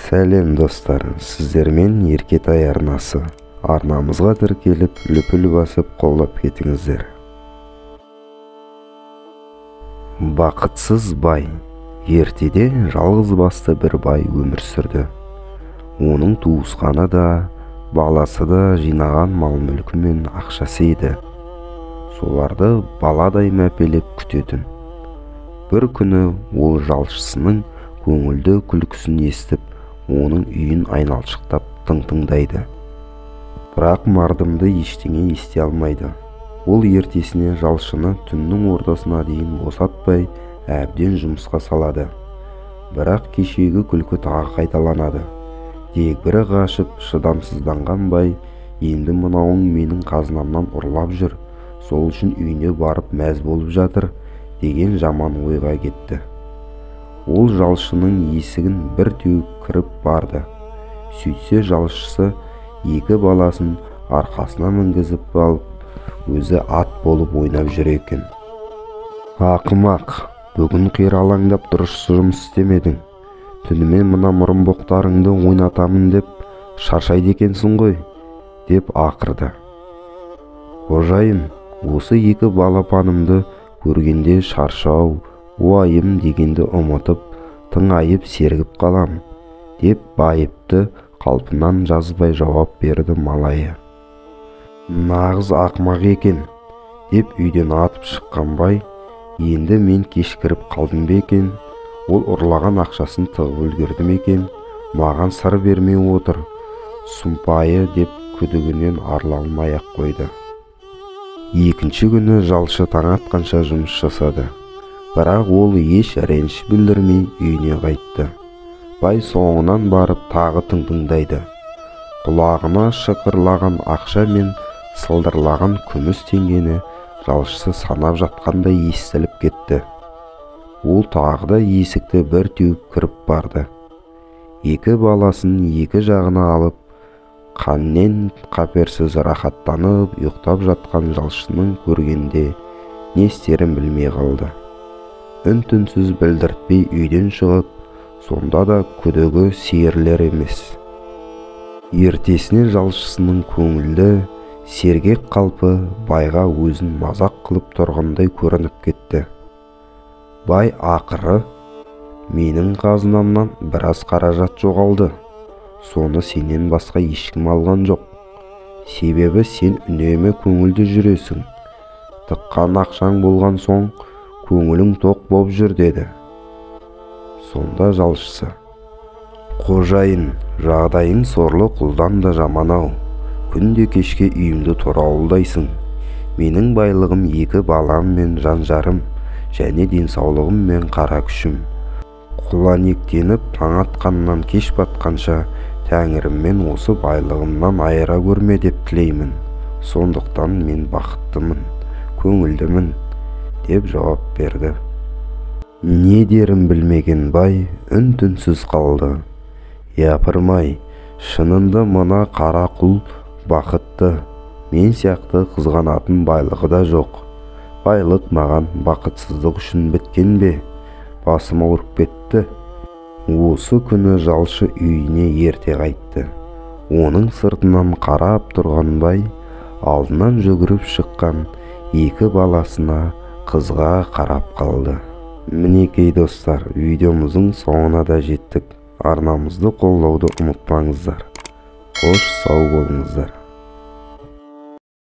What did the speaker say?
Сәлем достар, сіздермен Еркетай арнасы. Арнамызға тіркеліп, лүпіл басып қолдап кетіңіздер. Бақытсыз бай. Ертеде жалғыз басты бір бай өмір сүрді. Оның туысқаны да, баласы да жинаған мал-мүлкі мен ақшасы еді. Соларды баладай мәпелеп күтетін. Bir күні ол жалшысының көңілді күлкісін естіп, оның үйін айналшықтап тың-тыңдайды. Бірақ мардымды ештеңе ести алмайды. Ол ертесіне жалшыны түннің ортасына дейін босатпай, әбден жұмысқа салады. Бірақ кешегі күлкі тағы қайталанады. Дегбірі қашып, шыдамсызданған бай, енді мынауың менің қазынамнан ұрлап жүр, сол үшін үйіне барып мәз болып жатыр, деген жаман ойға кетті. Ол жалшының есігін бір теуіп кіріп барды. Сөйтсе жалшысы екі баласын арқасына мінгізіп алып, өзі ат болып ойнап жүр екен. Ақымақ, бүгін қиралаңдап дұрыс жұмыс істемедің. Түнімен мына мұрынбоқтарыңды ойнатамын деп шаршайды екенсің ғой, деп ақырды. Қожайын, осы екі балапанымды көргенде шаршау, уайым дегенді ұмытып, тыңайып сергіп қалам, деп байыпты қалпынан жазбай жауап берді малайы. Нағыз ақымақ екен, деп үйден атып шыққан бай, енді мен кешкіріп қалдым бе екен, ол ұрлаған ақшасын тығып үлгердім екен, маған сыр бермей отыр, сұмпайы деп күдігінен арыла алмай-ақ қойды. Екінші күні жалшы таң атқанша жұмыс жасады. Бірақ ол еш реніш білдірмей үйіне қайтты. Бай соңынан барып тағы тың-тыңдайды. Құлағына шықырлаған ақша мен сылдырлаған күміс теңгені жалшысы санап жатқандай естіліп кетті. Ол тағы да есікті бір теуіп кіріп барды. Екі баласын екі жағына алып, қаннен қаперсіз рахаттанып ұйықтап жатқан жалшының көргенде не істерін білмей қалды. Үн-түнсіз білдіртпей үйден шығып, сонда да күдігі сейірлер емес. Ертесіне жалшысының көңілді, сергек қалпы байға өзін мазақ қылып тұрғандай көрініп кетті. Бай ақыры, менің қазынамнан біраз қаражат жоғалды. Соны сенен басқа ешкім алған жоқ. Себебі сен үнемі көңілді жүресің. Тыққан ақшаң болған соң, көңілің тоқ боп жүр деді. Сонда жалшысы: қожайын, жағдайың сорлы құлдан да жаман-ау. Күнде кешке үйімді торауылдайсың. Менің байлығым екі балам мен жан-жарым, және денсаулығым мен қара күшім. Құланектеніп таң атқаннан кеш батқанша Тәңіріммен осы байлығымнан айыра көрме деп тілеймін. Сондықтан мен бақыттымын, көңілдімін, деп жауап берді. Не дерін білмеген бай үн-түнсіз қалды. Япырмай, шынында мына қара құл бақытты, мен сияқты қызғанатын байлығы да жоқ. Байлық маған бақытсыздық үшін біткен бе? Басым ауырып кетті. Осы күні жалшы үйіне ерте қайтты. Оның сыртынан қарап тұрған бай, алдынан жүгіріп шыққан екі баласына, қызға қарап қалды. Мінекей достар, видеомыздың соңына да жеттік. Арнамызды қолдауды ұмытпаңыздар. Қош сау болыңыздар.